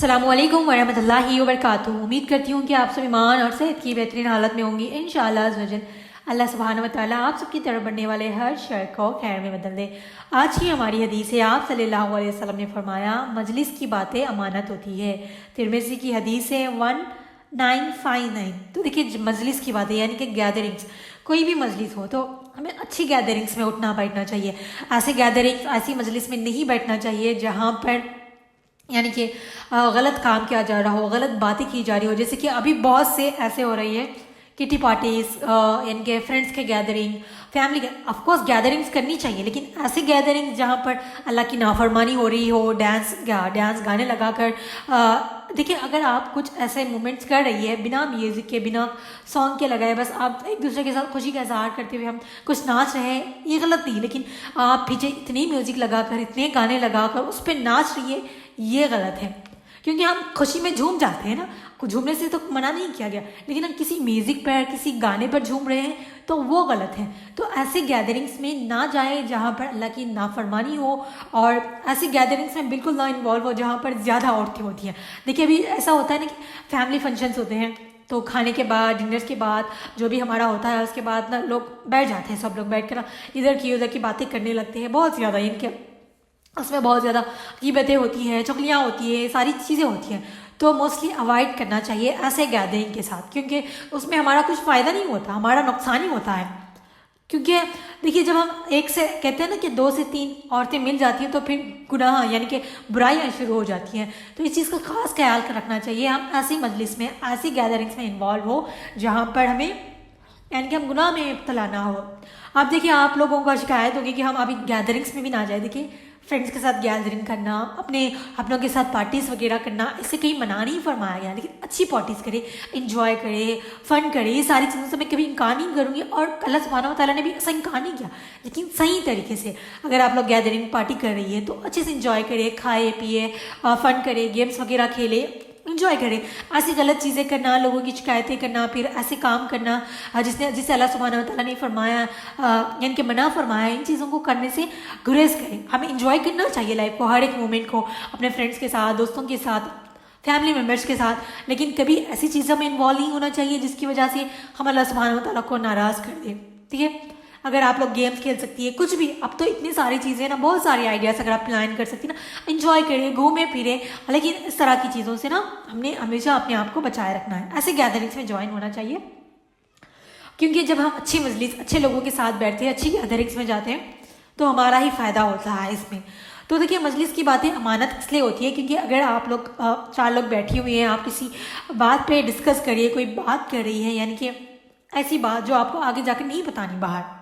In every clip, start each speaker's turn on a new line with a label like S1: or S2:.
S1: السلام علیکم ورحمۃ اللہ وبرکاتہ۔ امید کرتی ہوں کہ آپ سب ایمان اور صحت کی بہترین حالت میں ہوں گی انشاءاللہ عز و جل۔ اللہ سبحانہ و تعالیٰ آپ سب کی طرف بڑھنے والے ہر شر کو خیر میں بدل دے۔ آج کی ہماری حدیث ہے، آپ صلی اللہ علیہ وسلم نے فرمایا مجلس کی باتیں امانت ہوتی ہے۔ ترمذی کی حدیث ہے 1959۔ تو دیکھیے مجلس کی باتیں یعنی کہ گیدرنگس، کوئی بھی مجلس ہو تو ہمیں اچھی گیدرنگس میں اٹھنا بیٹھنا چاہیے۔ ایسی مجلس میں نہیں بیٹھنا چاہیے جہاں پر یعنی کہ غلط کام کیا جا رہا ہو، غلط باتیں کی جا رہی ہو، جیسے کہ ابھی بہت سے ایسے ہو رہی ہے کٹی پارٹیز، یعنی کہ فرینڈس کے گیدرنگ، فیملی کے آف کورس گیدرنگس کرنی چاہیے، لیکن ایسی گیدرنگ جہاں پر اللہ کی نافرمانی ہو رہی ہو، ڈانس گانے لگا کر دیکھیں اگر آپ کچھ ایسے مومنٹس کر رہی ہے بنا میوزک کے، بنا سانگ کے لگائے، بس آپ ایک دوسرے کے ساتھ خوشی کا اظہار کرتے ہوئے ہم کچھ ناچ رہے ہیں، یہ غلط نہیں، لیکن آپ پیچھے اتنی میوزک لگا کر، اتنے گانے لگا کر اس پہ ناچ رہی ہے، یہ غلط ہے، کیونکہ ہم خوشی میں جھوم جاتے ہیں نا، جھومنے سے تو منع نہیں کیا گیا، لیکن ہم کسی میوزک پر، کسی گانے پر جھوم رہے ہیں تو وہ غلط ہے۔ تو ایسے گیدرنگس میں نہ جائیں جہاں پر اللہ کی نافرمانی ہو، اور ایسی گیدرنگس میں بالکل نہ انوالو ہو جہاں پر زیادہ عورتیں ہوتی ہیں۔ دیکھیے ابھی ایسا ہوتا ہے نا کہ فیملی فنکشنز ہوتے ہیں تو کھانے کے بعد، ڈنر کے بعد جو بھی ہمارا ہوتا ہے اس کے بعد نا لوگ بیٹھ جاتے ہیں، سب لوگ بیٹھ کر ادھر کی باتیں کرنے لگتے ہیں، بہت زیادہ ان کے اس میں بہت زیادہ غیبتیں ہوتی ہیں، چغلیاں ہوتی ہیں، ساری چیزیں ہوتی ہیں، تو موسٹلی اوائڈ کرنا چاہیے ایسے گیدرنگ کے ساتھ، کیونکہ اس میں ہمارا کچھ فائدہ نہیں ہوتا، ہمارا نقصان ہی ہوتا ہے۔ کیونکہ دیکھیے جب ہم ایک سے کہتے ہیں نا کہ 2 سے 3 عورتیں مل جاتی ہیں تو پھر گناہ یعنی کہ برائیاں شروع ہو جاتی ہیں، تو اس چیز کا خاص خیال رکھنا چاہیے۔ ہم ایسی مجلس میں، ایسی گیدرنگس میں انوالو ہو جہاں پر ہمیں یعنی کہ ہم گناہ میں مبتلا نہ ہو۔ اب دیکھیے آپ لوگوں کا شکایت ہوگی کہ ہم ابھی گیدرنگس میں بھی نہ جائیں۔ دیکھیے فرینڈس کے ساتھ گیدرنگ کرنا، اپنوں کے ساتھ پارٹیز وغیرہ کرنا، اس سے کہیں منع نہیں فرمایا گیا، لیکن اچھی پارٹیز کرے، انجوائے کرے، فن کرے، یہ ساری چیزوں سے میں کبھی انکار نہیں کروں گی، اور اللہ سبحانہ و تعالیٰ نے بھی ایسا انکار نہیں کیا، لیکن صحیح طریقے سے اگر آپ لوگ گیدرنگ پارٹی کر رہی ہے تو اچھے سے انجوائے کرے، کھائے پیے، فن کرے، گیمس وغیرہ کھیلے، انجوائے کرے۔ ایسی غلط چیزیں کرنا، لوگوں کی شکایتیں کرنا، پھر ایسے کام کرنا جسے اللہ سبحانہ و تعالیٰ نے فرمایا یعنی کہ منع فرمایا، ان چیزوں کو کرنے سے گریز کریں۔ ہمیں انجوائے کرنا چاہیے لائف کو، ہر ایک مومنٹ کو، اپنے فرینڈس کے ساتھ، دوستوں کے ساتھ، فیملی ممبرس کے ساتھ، لیکن کبھی ایسی چیزوں میں انوالو نہیں ہونا چاہیے جس کی وجہ سے ہم اللہ سبحانہ و تعالیٰ کو ناراض کر دیں، ٹھیک ہے۔ اگر آپ لوگ گیمس کھیل سکتی ہے، کچھ بھی، اب تو اتنی ساری چیزیں نا، بہت ساری آئیڈیاز اگر آپ پلان کر سکتی نا، انجوائے کریں، گھومیں پھریں، لیکن اس طرح کی چیزوں سے نا ہم نے ہمیشہ اپنے آپ کو بچائے رکھنا ہے، ایسے گیدرنگس میں جوائن ہونا چاہیے، کیونکہ جب ہم اچھی مجلس، اچھے لوگوں کے ساتھ بیٹھتے ہیں، اچھی گیدرنگس میں جاتے ہیں تو ہمارا ہی فائدہ ہوتا ہے اس میں۔ تو دیکھیے مجلس کی باتیں امانت اس لیے ہوتی ہے کیونکہ اگر آپ لوگ 4 لوگ بیٹھی ہوئی ہیں، آپ کسی بات پہ ڈسکس کریے، کوئی بات کر رہی ہے، یعنی کہ ایسی بات جو آپ کو آگے جا کر نہیں بتانی باہر،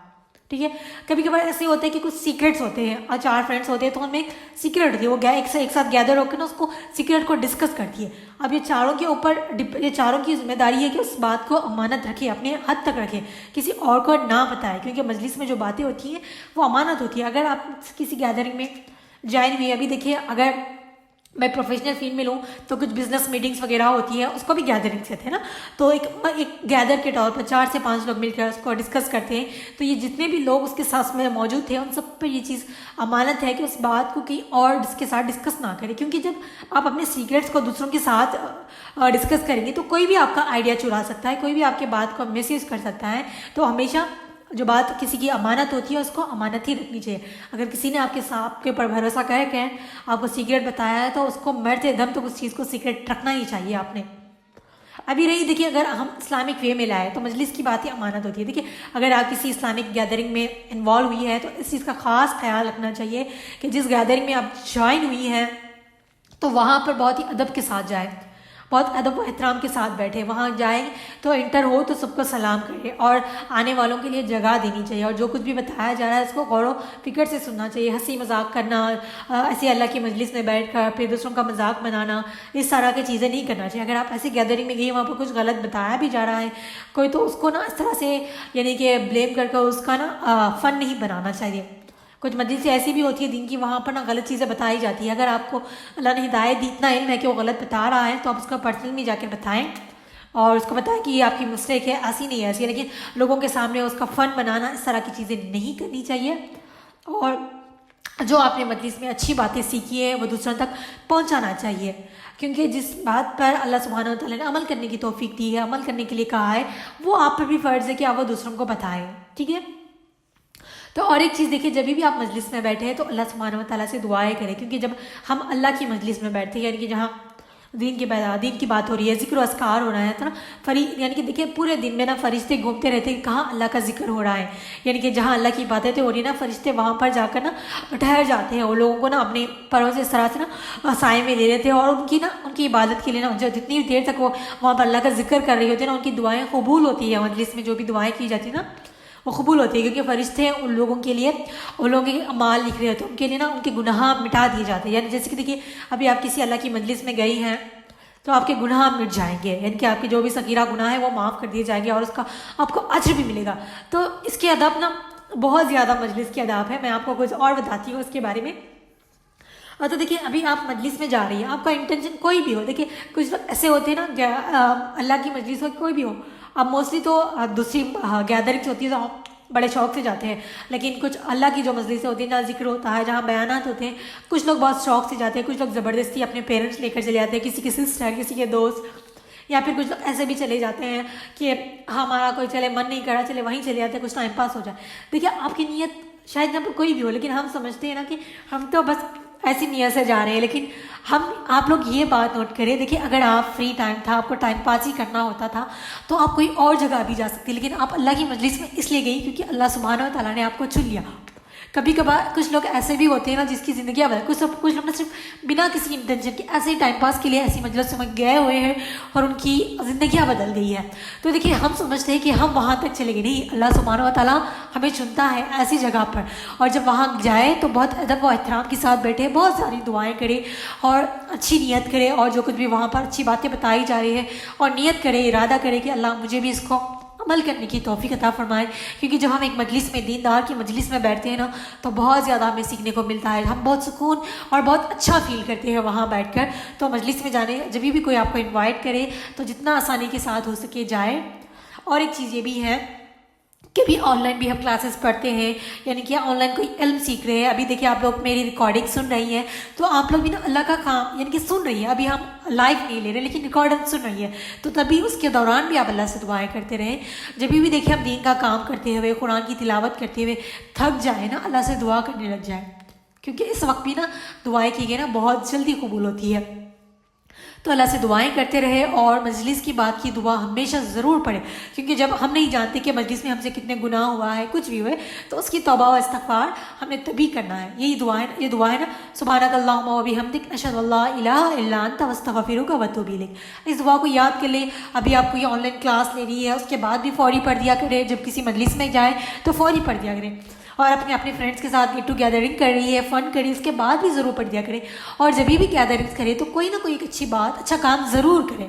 S1: ٹھیک ہے۔ کبھی کبھار ایسے ہوتے ہیں کہ کچھ سیکرٹس ہوتے ہیں، اور 4 فرینڈس ہوتے ہیں تو ان میں ایک سیکرٹ ہوتی ہے، وہ ایک ساتھ گیدر ہو کے نا اس کو سیکرٹ کو ڈسکس کرتی ہے۔ اب یہ چاروں کے اوپر، یہ چاروں کی ذمہ داری ہے کہ اس بات کو امانت رکھے، اپنے حد تک رکھے، کسی اور کو نہ بتائے، کیونکہ مجلس میں جو باتیں ہوتی ہیں وہ امانت ہوتی ہے۔ اگر آپ کسی گیدرنگ میں جوائن ہوئی، ابھی دیکھیے اگر میں پروفیشنل فیلڈ میں لوں تو کچھ بزنس میٹنگس وغیرہ ہوتی ہے، اس کو بھی گیدرنگ کہتے ہیں نا، تو ایک گیدر کے طور پر 4 سے 5 لوگ مل کر اس کو ڈسکس کرتے ہیں، تو یہ جتنے بھی لوگ اس کے ساتھ میں موجود تھے ان سب پہ یہ چیز امانت ہے کہ اس بات کو کہیں اور اس کے ساتھ ڈسکس نہ کریں، کیونکہ جب آپ اپنے سیکریٹس کو دوسروں کے ساتھ ڈسکس کریں گے تو کوئی بھی آپ کا آئیڈیا چرا سکتا ہے، کوئی بھی آپ کے بات کو مس یوز کر سکتا ہے۔ تو ہمیشہ جو بات کسی کی امانت ہوتی ہے اس کو امانت ہی رکھنی چاہیے۔ اگر کسی نے آپ کے اوپر بھروسہ کر کے آپ کو سیکریٹ بتایا ہے تو اس کو مرتے دم تک اس چیز کو سیکریٹ رکھنا ہی چاہیے آپ نے۔ ابھی رہی دیکھیے اگر ہم اسلامک وے میں لائے تو مجلس کی باتیں امانت ہوتی ہے۔ دیکھیے اگر آپ کسی اسلامک گیدرنگ میں انوالو ہوئی ہے تو اس چیز کا خاص خیال رکھنا چاہیے کہ جس گیدرنگ میں آپ جوائن ہوئی ہیں تو وہاں پر بہت ہی ادب کے ساتھ جائیں، بہت ادب و احترام کے ساتھ بیٹھے، وہاں جائیں تو انٹر ہو تو سب کو سلام کرے، اور آنے والوں کے لیے جگہ دینی چاہیے، اور جو کچھ بھی بتایا جا رہا ہے اس کو غور و فکر سے سننا چاہیے۔ ہنسی مذاق کرنا، ایسے اللہ کی مجلس میں بیٹھ کر پھر دوسروں کا مذاق بنانا، اس طرح کی چیزیں نہیں کرنا چاہیے۔ اگر آپ ایسی گیدرنگ میں گئی وہاں پر کچھ غلط بتایا بھی جا رہا ہے کوئی، تو اس کو نا اس طرح سے یعنی کہ بلیم کر اس کا نا فن نہیں بنانا چاہیے۔ کچھ مجلسیں ایسی بھی ہوتی ہے دین کی، وہاں پر نا غلط چیزیں بتائی جاتی ہیں، اگر آپ کو اللہ نے ہدایت دی، اتنا علم ہے کہ وہ غلط بتا رہا ہے تو آپ اس کو پرسنل میں جا کے بتائیں، اور اس کو بتائیں کہ یہ آپ کی مسٹیک ہے، ایسی نہیں ہے ایسی، لیکن لوگوں کے سامنے اس کا فن بنانا، اس طرح کی چیزیں نہیں کرنی چاہیے۔ اور جو آپ نے مجلس میں اچھی باتیں سیکھی ہیں وہ دوسروں تک پہنچانا چاہیے، کیونکہ جس بات پر اللہ سبحانہ و تعالیٰ نے عمل کرنے کی توفیق دی ہے، عمل کرنے کے لیے کہا ہے، وہ آپ پر بھی فرض ہے کہ آپ وہ دوسروں کو بتائیں، ٹھیک ہے۔ تو اور ایک چیز دیکھیے، جب بھی آپ مجلس میں بیٹھے ہیں تو اللہ سبحانہ و تعالیٰ سے دعائیں کریں، کیونکہ جب ہم اللہ کی مجلس میں بیٹھتے ہیں، یعنی کہ جہاں دین کی بات ہو رہی ہے، ذکر و اذکار ہو رہا ہے، تو نا یعنی کہ دیکھیں پورے دن میں نا فرشتے گھومتے رہتے ہیں کہ کہاں اللہ کا ذکر ہو رہا ہے، یعنی کہ جہاں اللہ کی عبادتیں ہو رہی ہیں نا، فرشتے وہاں پر جا کر نا ٹھہر جاتے ہیں، وہ لوگوں کو نا اپنے پروں سے اس طرح سے نا سائے میں لے لیتے ہیں، اور ان کی عبادت کے لیے نا جو جتنی دیر تک وہ وہاں پر اللہ کا ذکر کر رہی ہوتی ہے نا، ان کی دعائیں قبول ہوتی ہیں، مجلس میں جو بھی دعائیں کی جاتی ہیں نا وہ قبول ہوتی ہے، کیونکہ فرشتے ان لوگوں کے لیے ان لوگوں کے اعمال لکھ رہے ہوتے ہیں، ان کے لیے نا ان کے گناہ مٹا دیے جاتے ہیں، یعنی جیسے کہ دیکھیے ابھی آپ کسی اللہ کی مجلس میں گئی ہیں تو آپ کے گناہ مٹ جائیں گے، یعنی کہ آپ کے جو بھی صغیرہ گناہ ہے وہ معاف کر دیے جائیں گے، اور اس کا آپ کو اجر بھی ملے گا۔ تو اس کے ادب نا بہت زیادہ مجلس کے آداب ہے، میں آپ کو کچھ اور بتاتی ہوں اس کے بارے میں۔ تو دیکھیے ابھی آپ مجلس میں جا رہی ہیں، آپ کا انٹینشن کوئی بھی ہو، دیکھیے کچھ لوگ ایسے ہوتے ہیں نا اللہ کی مجلس ہو کوئی بھی ہو، اب موسٹلی تو دوسری گیدرنگس ہوتی ہے تو آپ بڑے شوق سے جاتے ہیں، لیکن کچھ اللہ کی جو مجلسیں ہوتی ہیں جہاں ذکر ہوتا ہے، جہاں بیانات ہوتے ہیں، کچھ لوگ بہت شوق سے جاتے ہیں، کچھ لوگ زبردستی اپنے پیرنٹس لے کر چلے جاتے ہیں، کسی کے سسٹر، کسی کے دوست، یا پھر کچھ لوگ ایسے بھی چلے جاتے ہیں کہ ہمارا کوئی چلے من نہیں کرا چلے وہیں چلے جاتے ہیں، کچھ ٹائم پاس ہو جائے۔ دیکھیے آپ کی نیت شاید یہاں پہ کوئی بھی ہو، لیکن ہم سمجھتے ہیں نا کہ ہم تو بس ایسی نیت سے جا رہے ہیں، لیکن آپ لوگ یہ بات نوٹ کریں، دیکھیے اگر آپ فری ٹائم تھا، آپ کو ٹائم پاس ہی کرنا ہوتا تھا تو آپ کوئی اور جگہ بھی جا سکتے، لیکن آپ اللہ کی مجلس میں اس لیے گئی کیونکہ اللہ سبحانہ و تعالیٰ نے آپ کو چن لیا۔ کبھی کبھار کچھ لوگ ایسے بھی ہوتے ہیں نا جس کی زندگی کچھ لوگ نا صرف بنا کسی انٹینشن کے ایسے ہی ٹائم پاس کے لیے ایسی مجلس میں گئے ہوئے ہیں اور ان کی زندگیاں بدل گئی ہے۔ تو دیکھیے ہم سمجھتے ہیں کہ ہم وہاں تک چلے گئے، نہیں، اللہ سبحانہ و تعالیٰ ہمیں چنتا ہے ایسی جگہ پر، اور جب وہاں جائے تو بہت ادب و احترام کے ساتھ بیٹھے، بہت ساری دعائیں کرے اور اچھی نیت کرے، اور جو کچھ بھی وہاں پر اچھی باتیں بتائی جا رہی ہے اور نیت کرے، ارادہ کرے کہ اللہ مجھے بھی اس کو عمل کرنے کی توفیق عطا فرمائے، کیونکہ جب ہم ایک مجلس میں دیندار کی مجلس میں بیٹھتے ہیں نا تو بہت زیادہ ہمیں سیکھنے کو ملتا ہے، ہم بہت سکون اور بہت اچھا فیل کرتے ہیں وہاں بیٹھ کر۔ تو مجلس میں جانے جب بھی کوئی آپ کو انوائٹ کرے تو جتنا آسانی کے ساتھ ہو سکے جائے۔ اور ایک چیز یہ بھی ہے کہ بھی آن لائن بھی ہم کلاسز پڑھتے ہیں، یعنی کہ آن لائن کوئی علم سیکھ رہے ہیں، ابھی دیکھیں آپ لوگ میری ریکارڈنگ سن رہی ہیں تو آپ لوگ بھی نا اللہ کا کام یعنی کہ سن رہی ہیں، ابھی ہم لائیو نہیں لے رہے لیکن ریکارڈنگ سن رہی ہے، تو تبھی اس کے دوران بھی آپ اللہ سے دعائیں کرتے رہیں۔ جب بھی دیکھیں ہم دین کا کام کرتے ہوئے، قرآن کی تلاوت کرتے ہوئے تھک جائیں نا، اللہ سے دعا کرنے لگ جائیں، کیونکہ اس وقت بھی نا دعائیں کی گئی نا بہت جلدی قبول ہوتی ہے۔ تو اللہ سے دعائیں کرتے رہے، اور مجلس کی بات کی دعا ہمیشہ ضرور پڑھے، کیونکہ جب ہم نہیں جانتے کہ مجلس میں ہم سے کتنے گناہ ہوا ہے، کچھ بھی ہوئے، تو اس کی توبہ و استغفار ہمیں تبھی کرنا ہے۔ یہ دعا ہے نا، سبحانک اللہم و بحمدک اشہد ان لا الہ الا انت استغفرک و اتوب الیک۔ اس دعا کو یاد کر لیں، ابھی آپ کو یہ آن لائن کلاس لینی ہے اس کے بعد بھی فوری پڑھ دیا کرے، جب کسی مجلس میں جائیں تو فوری پڑھ دیا کریں، اور اپنے فرینڈس کے ساتھ گیٹ ٹو گیدرنگ کر رہی ہے، فن کری، اس کے بعد بھی ضرور پڑھ دیا کریں، اور جب بھی گیدرنگس کرے تو کوئی نہ کوئی ایک اچھی بات، اچھا کام ضرور کریں،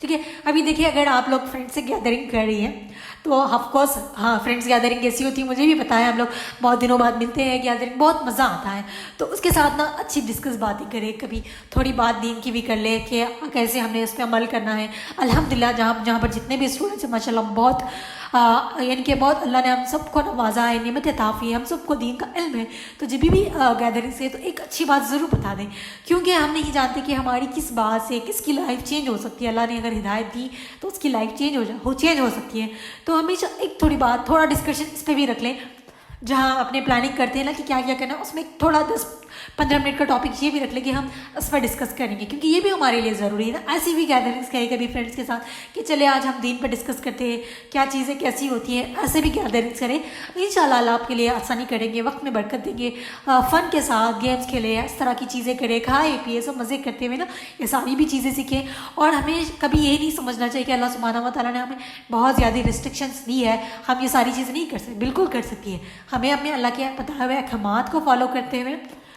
S1: ٹھیک ہے۔ ابھی دیکھیے اگر آپ لوگ فرینڈ سے گیدرنگ کر رہی ہیں تو آف کورس ہاں فرینڈس گیدرنگ کیسی ہوتی ہے مجھے بھی پتا ہے، ہم لوگ بہت دنوں بعد ملتے ہیں، گیدرنگ بہت مزہ آتا ہے، تو اس کے ساتھ نا اچھی ڈسکس باتیں کریں، کبھی تھوڑی بات دین کی بھی کر لیں کہ کیسے ہم نے اس پہ عمل کرنا ہے۔ الحمدللہ جہاں پر جتنے بھی اسٹوڈنٹس ہیں ماشاء اللہ بہت یعنی کہ بہت اللہ نے ہم سب کو نوازا ہے، نعمت عطا کی ہے، ہم سب کو دین کا علم ہے، تو جب بھی گیدرنگ سے تو ایک اچھی بات ضرور بتا دیں، کیونکہ ہم نہیں جانتے کہ ہماری کس بات سے کس کی لائف چینج ہو سکتی ہے۔ اللہ نے اگر ہدایت دی تو اس کی لائف چینج ہو سکتی ہے، تو ہمیشہ ایک تھوڑا ڈسکشن اس پہ بھی رکھ لیں، جہاں اپنے پلاننگ کرتے ہیں نا کہ کیا کرنا ہے، اس میں تھوڑا 10-15 منٹ کا ٹاپک یہ بھی رکھ لیں کہ ہم اس پر ڈسکس کریں گے، کیونکہ یہ بھی ہمارے لیے ضروری ہے نا۔ ایسی بھی گیدرنگس کریں کبھی فرینڈس کے ساتھ کہ چلے آج ہم دین پر ڈسکس کرتے ہیں، کیا چیزیں کیسی ہوتی ہیں، ایسے بھی گیدرنگس کریں، انشاءاللہ اللہ آپ کے لیے آسانی کریں گے، وقت میں برکت دیں گے، فن کے ساتھ گیمز کھیلیں، اس طرح کی چیزیں کریں، کھائے پیے سب مزے کرتے ہوئے نا یہ ساری بھی چیزیں سیکھیں۔ اور ہمیں کبھی یہ نہیں سمجھنا چاہیے کہ اللہ سبحانہ و تعالیٰ نے ہمیں بہت زیادہ ریسٹرکشنس دی ہے، ہم یہ ساری چیزیں نہیں کر سکتے، بالکل کر سکتی ہے۔ ہمیں اپنے اللہ کے بتائے ہوئے احکامات کو فالو کرتے ہوئے،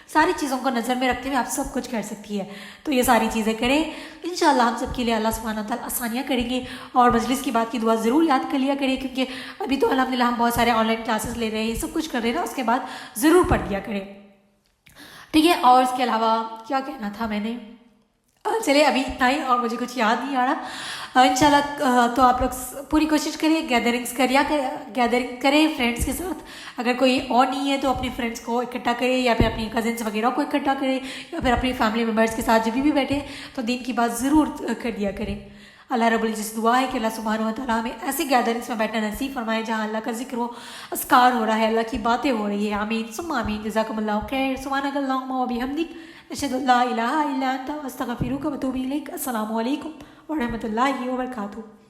S1: ساری چیزوں کو نظر میں رکھتے ہوئے آپ سب کچھ کر سکتی ہے، تو یہ ساری چیزیں کریں، انشاءاللہ ہم سب کے لیے اللہ سبحانہ وتعالیٰ آسانیاں کریں گے۔ اور مجلس کی بات کی دعا ضرور یاد کر لیا کریں، کیونکہ ابھی تو الحمدللہ ہم بہت سارے آن لائن کلاسز لے رہے ہیں، سب کچھ کر رہے ہیں نا، اس کے بعد ضرور پڑھ دیا کریں، ٹھیک ہے۔ اور اس کے علاوہ کیا کہنا تھا میں نے، چلے ابھی اتنا ہی، اور مجھے کچھ یاد نہیں آ رہا انشاءاللہ. تو آپ لوگ پوری کوشش کریں گیدرنگ کریں فرینڈس کے ساتھ. اگر کوئی اور نہیں ہے تو اپنے فرینڈس کو اکٹھا کریں، یا پھر اپنی کزنس وغیرہ کو اکٹھا کریں، یا پھر اپنی فیملی ممبرس کے ساتھ جب بھی بیٹھیں تو دین کی بات ضرور کر دیا کریں. اللہ رب العزت دعا ہے کہ اللہ سبحانہ و تعالیٰ ہمیں ایسی گیدرنگس میں بیٹھنا نصیب فرمائے جہاں اللہ کا ذکر ہو، اذکار ہو رہا ہے، اللہ کی باتیں ہو رہی ہے. آمین ثم آمین. جزاکم اللہ خیر. سبحانک اللہم و بحمدک، اشہد ان لا الہ الا انت، استغفرک و اتوب الیک. السلام علیکم ورحمۃ اللہ وبرکاتہ.